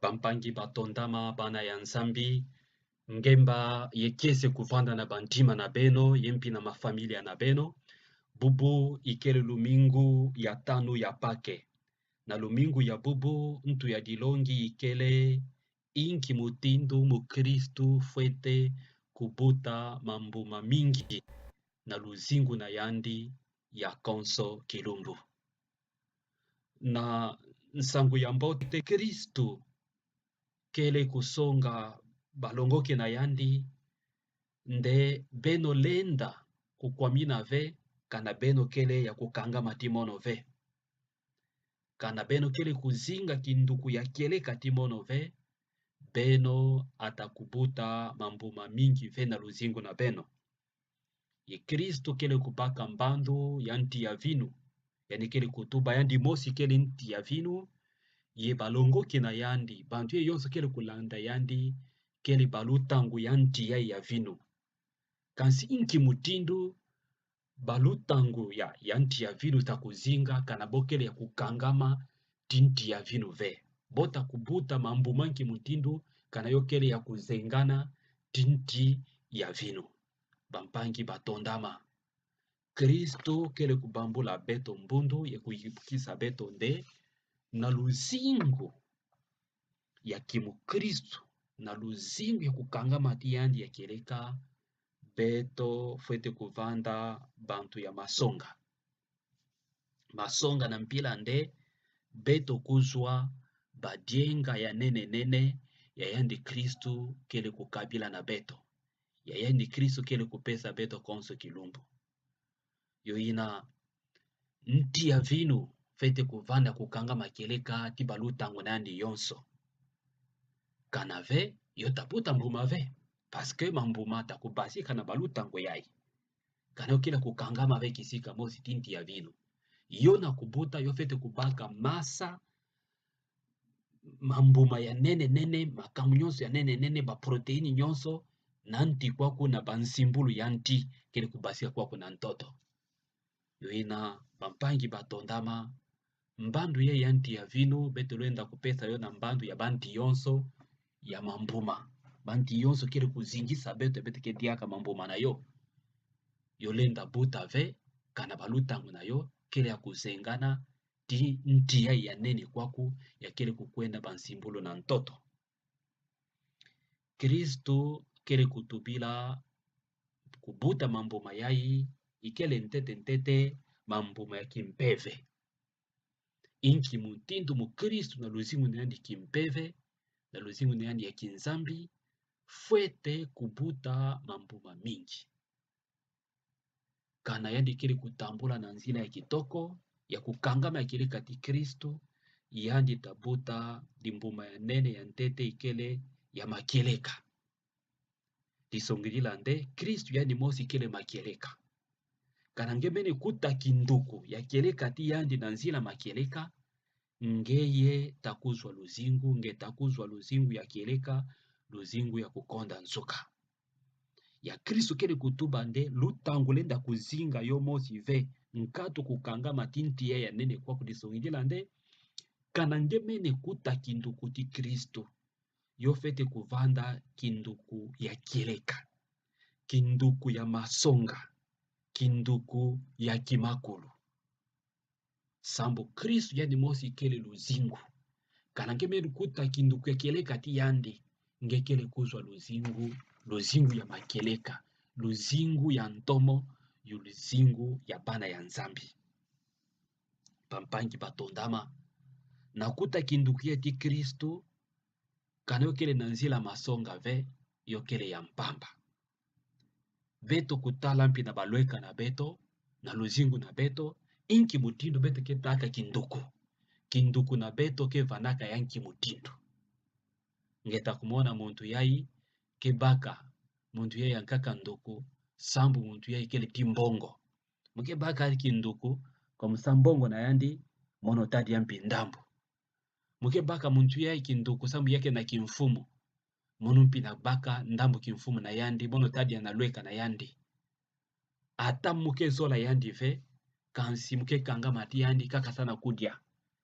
Bampangi batondama bana ya nzambi ngemba yekese kuvanda na bantima na beno yempi na mafamilia na beno bubu ikele lumingu ya tanu ya pake na lumingu ya bubu ntu ya dilongi ikele inki mutindu mukristu fwete kubuta mambuma mingi na luzingu na yandi ya konso kilumbu na nsangu ya mbote kristu kele kusonga balongoke na yandi nde beno lenda kukwamina ve kana beno kele ya kukanga matimono ve kana beno kele kuzinga kinduku ya kele katimono ve beno atakubuta mambuma mingi ve na luzingu na beno ye kristo kele kupaka mbandu ya nti ya vinu yani kele kutuba yandi mosi kele nti ya vinu ye balongoke na yandi bantu ye yonso kele kulanda yandi kele balutangu ya nti ya vinu kansi inki mutindu balutangu ya nti ya vinu takuzinga kana bokele ya kukangama tinti ya vinu ve bota kubuta mambuma nki mutindu kana yokele ya kuzengana tinti ya vinu bampangi batondama kristo kele kubambula beto mbundu ye kuyipukisa beto nde na luzingu ya kimukristu na luzingu ya kukangama tiyandi ya keleka beto fwete kuvanda bantu ya masonga na mpila nde beto kuzwa badienga ya nene ya yandi kristu kele kukabila na beto ya yandi kristu kele kupesa beto konso kilumbu yoina nti ya vinu fete kuvanda kukangama keleka tibalutango na yandi yonso kanave yotaputa mbuma ve paske mambuma takubasi kana balutango yai kana kila kukangama ve kisika mosi tinti ya vinu yo na kubuta yo fete kubaka masa mambuma ya nene makamu nyonso ya nene ba proteini nyonso nanti kwaku na bansimbulu ya nti kile kubasika kwaku na ntoto yoina bampangi batondama mbandu ye ya nti ya vinu betolenda kupesa yo na mbandu ya banti yonso ya mambuma banti yonso kile kuzingisa beto bete kediaka mambuma na yo yolenda buta ve kana balutangu na yo kile ya kuzengana ti nti ya nene kwaku ya kile kukwenda bansimbulu na ntoto kristo kile kutubila kubuta mambuma yai ikele ntete mambuma ya kimpeve inki mutindu mukristu na luzingu na yandi kimpeve na luzingu na yandi ya kinzambi fwete kubuta mambuma mingi kana yandi kile kutambula na nzila ya kitoko ya kukangama ya kile kati kristo yandi tabuta dimbuma ya nene ya ntete ikele ya makeleka lisongilila nde kristu yani mosi kele makeleka kana ngemene kuta kinduku ya keleka ti yandi na nzila makeleka ngeye takuzwa luzingu nge takuzwa luzingu ya keleka luzingu ya kukonda nzuka ya kristu kele kutuba nde lutangu lenda kuzinga yo mosi ve nkatu kukanga matinti ya nene kwa kulisongilila nde kana ngemene kuta kinduku ti kristu yo fete kuvanda kinduku ya keleka kinduku ya masonga kinduku ya kimakulu sambo kristu yani mosi kele luzingu kana ngemene kuta kinduku ya keleka ti yandi ngekele kuzwa luzingu ya makeleka luzingu ya ntomo yu luzingu ya bana ya nzambi pampangi batondama nakuta kinduku ya ti kristu kana yokele na nzila masonga ve yokele ya mpamba beto kutala mpi na balweka na beto na luzingu na beto inki mutindu beto ketaka kinduku na beto ke vanaka yanki mutindu ngeta kumona muntu yai kebaka muntu yai yankaka nduku sambu muntu yai kele timbongo muke baka kinduku kwa msambongo na yandi mono tadi yampi ndambu muke baka muntu yai kinduku sambu yake na kimfumu mono mpi na baka ndambu kimfumu na yandi mono tadi analweka na yandi ata muke zola yandi ve kansi muke kanga mati yandi kaka sana kudia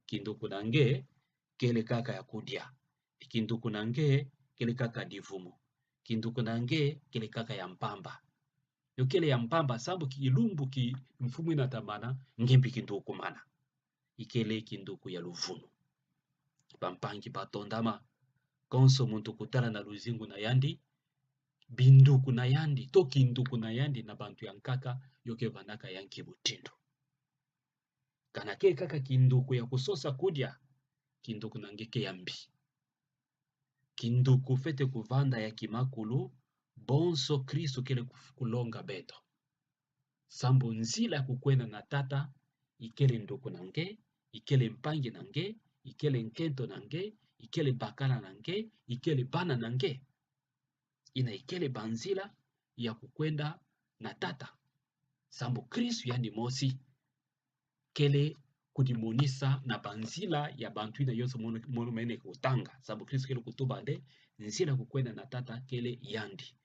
kinduku nange kele kaka ya kudia kinduku nange kele kaka divumo, kinduku nange kele kaka ya mpamba. Yokele ya mpamba sambu kilumbu ki mfumu inatamana ngembi kinduku mana. Ikele kinduku ya luvunu. Bampangi batondama konso muntu kutala na luzingu na yandi, binduku na yandi, to kinduku na yandi na bantu yankaka yoke vanaka yanki butindo. Kanake kaka kinduku ya kusosa kudia, kinduku nangeke yambi. Kinduku fete kuvanda ya kimakulu, bonso Kristo kele kulonga beto. Sambo nzila kukwena na tata, ikele nduku nange, ikele mpangi nange, ikele nkento nange, ikele bakala nange, ikele bana nange. Ina ikele banzila ya kukwenda na tata. Sambo Kristo yandi mosi, kele kudimonisa na banzila ya bantuina yoso mono mene kutanga. Sambo Kristo kele kutubande, nzila kukwenda na tata kele yandi.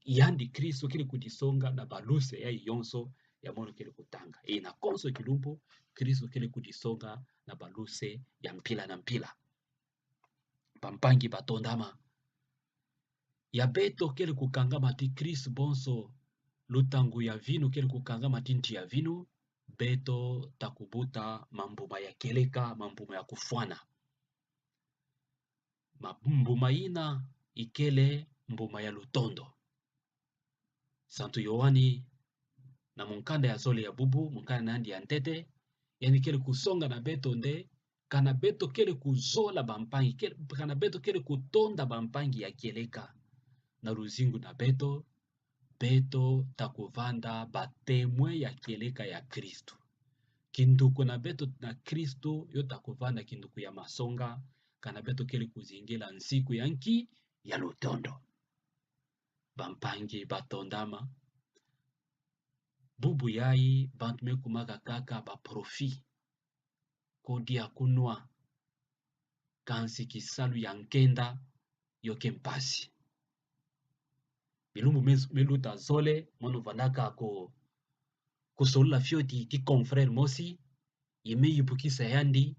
Yandi Kristo kele kudisonga na baluse ya yonso ya mono kele kutanga. Ina konso kilumbu, Kristo kele kudisonga na baluse ya mpila na mpila. Pampangi batondama. Ya beto kele kukangama ti Kristo bonso lutangu ya vinu kele kukangama tinti ya vinu, beto takubuta mambuma ya keleka, mambuma ya kufwana. Mbuma ina ikele mbuma ya lutondo. Santo Yohani na munkanda ya zole ya bubu, munkanda na andi ya ntete, yani kele kusonga na beto nde, kana beto kele kuzola bampangi, kana beto kele kutonda bampangi ya keleka. Na ruzingu na beto, beto takuvanda batemwe ya keleka ya Kristo. Kinduku na beto na Kristo yo takuvanda kinduku ya masonga, kana beto kele kuzingila nsiku yanki ya lutondo. Bampangi batondama, bubu yai bantu mekumaka kaka ba profi, kodia kunwa, kansi kisalu ya nkenda yoke mpasi. Bilumbu meluta zole, mono vanaka kusolula fioti ti confrère mosi, yeme yupukisa yandi,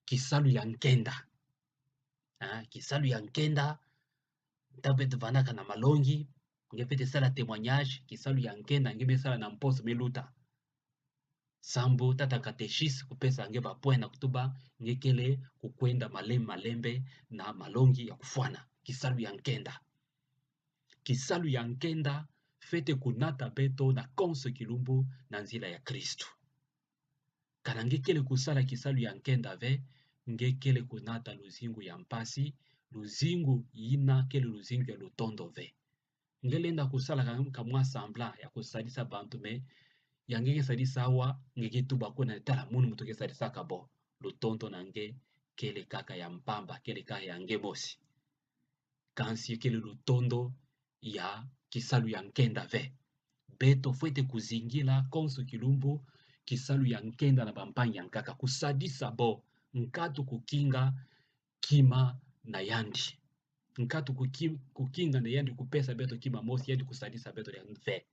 kisalu ya nkenda. Kisalu ya nkenda, tabete vanaka na malongi, ngepete sala témoignage, kisalu ya nkenda, ngebe sala na mposo meluta. Sambo tata katechis kupesa ngeba poena kutuba, ngekele kukwenda malembe na malongi ya kufwana, kisalu ya nkenda. Kisalu ya nkenda fete kunata beto na konso kilumbu na nzila ya Kristo. Kana ngekele kusala kisalu ya nkenda ve, ngekele kunata luzingu ya mpasi, luzingu ina kele luzingu ya lutondo ve. Ngelenda kusala kamwa sambla ya kusadisa bantu me, ya ngeke sadisa awa, ngeke tuba kuna tala munu mutoke sadisa kabo, lutondo na nge kele kaka ya mpamba, kele kaka ya nge mosi. Kansi kele lutondo ya kisalu ya nkenda ve. Beto fwete kuzingila konso kilumbu kisalu ya nkenda na bampangi ya nkaka. Kusadisa bo nkatu kukinga kima na yandi. Nkatu kukinga na yandi kupesa beto kima mosi yandi kusadisa beto ya ve.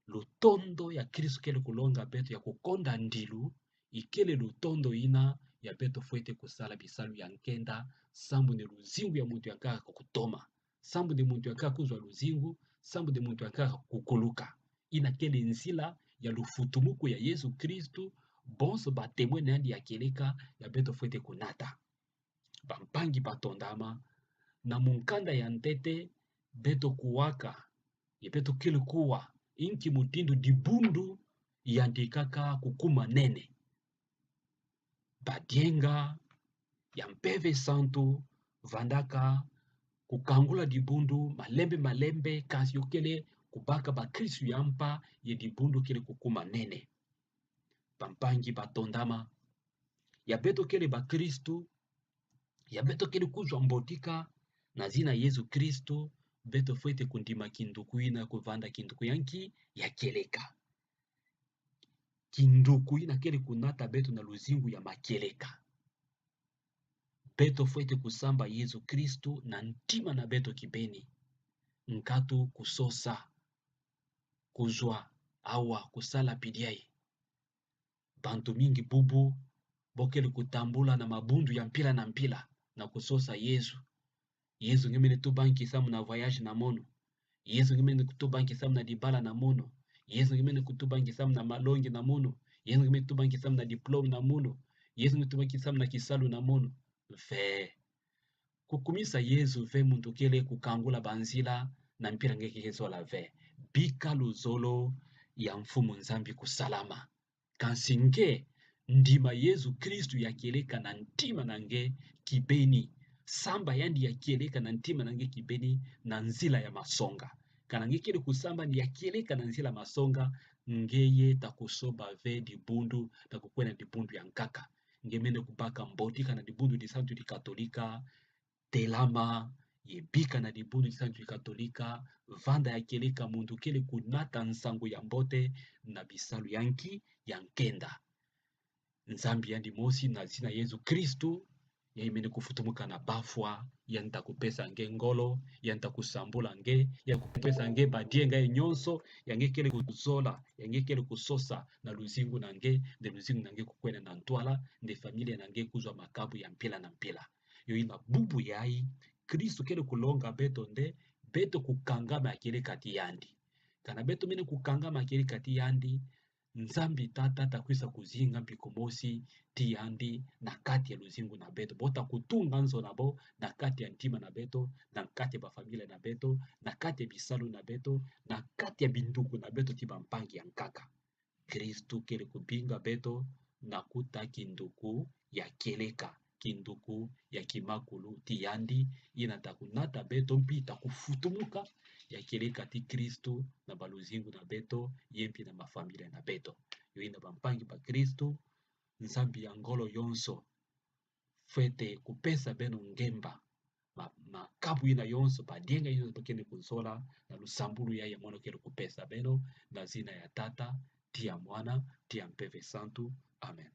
Lutondo ya Kristo kele kulonga beto ya kukonda ndilu, ikele lutondo ina ya beto fwete kusala bisalu ya nkenda, sambu ne luzingu ya muntu ya nkaka kukutoma. Sambu de muntu yakaka kuzwa luzingu, sambu de muntu yakaka kukuluka. Ina kele nzila ya lufutumuku ya Yesu Kristu, bonso batemwe na yandi ya keleka ya beto fwete kunata. Bampangi batondama, na munkanda ya ntete, beto kuwaka, ya beto kele kuwa, inki mutindu dibundu yandikaka kukuma nene. Badienga, ya mpeve santu, vandaka, kukangula dibundu malembe kasi yokele kubaka ba Kristu yampa ye dibundu kele kukuma nene. Pampangi batondama ya beto kele ba Kristu, ya beto kele kuzwa mbotika na zina Yesu Kristu, beto fwete kundima kinduku ina kuvanda kinduku yanki ya keleka. Kinduku ina kele kunata beto na luzingu ya makeleka. Beto fwete kusamba Yesu Kristu na ntima na beto kibeni. Nkatu kusosa, kuzwa, awa, kusala pidiai. Bantu mingi bubu, bokele kutambula na mabundu ya mpila na kusosa Yesu ngimene tubanki samu na voyage na mono. Yesu ngimene kutubanki samu na dibala na mono. Yesu ngimene kutubanki samu na malongi na mono. Yesu ngimene kutubanki samu na diplome na mono. Yesu ngimene kutubanki samu na kisalu na mono. Ve kukumisa Yesu ve muntu kele kukangula banzila na mpira ngeke kezola ve bika luzolo ya mfumu nzambi kusalama kansinge ndima Yesu Kristu yakieleka na ntima nange kibeni samba yandi yakieleka na ntima nange kibeni na nzila ya masonga kana ngekele kusamba ni yakieleka na nzila masonga ngeye takusoba ve dibundu takukwena dibundu ya nkaka ngemene kubaka mboti kana dibundu di santu di katolika telama yebika na dibundu di santu di katolika vanda yakieleka mundu kele kunata nsango ya mbote na bisalu yanki yankenda nzambi yandi mosi na zina Yesu Kristu ya imene kufutumuka na bafwa yanta kupesa nge ngolo yanta kusambula nge ya kupesa nge badie nge nyonso yange kele kuzola yange kele kusosa na luzingu nange de luzingu nange kukwena na ntwala de familia nange kuzwa makabu ya mpila na mpila yo ina bubu yai Kristu kele kulonga beto nde beto kukangama akele kati yandi kana beto mene kukangama akele kati yandi nzambi tata takwisa kuzinga mpikomosi ti yandi na kati ya luzingu na beto bota kutunga nzo na bo na kati ya ntima na beto na kati ya bafamilia na beto na kati ya bisalu na beto na kati ya binduku na beto ti bampangi ya nkaka Kristu kele kubinga beto na kuta kinduku ya keleka kinduku ya kimakulu ti yandi ina takunata beto mpita kufutumuka ya keleka ti Kristu na baluzingu na beto yempi na mafamilia na beto yo ina bampangi ba Kristu nzambi ya ngolo yonso fete kupesa beno ngemba makabu ina yonso badienga yonso bakene kunsola na lusambulu ya mwana kele kupesa beno na zina ya tata ti ya mwana ti ya mpeve santu amen.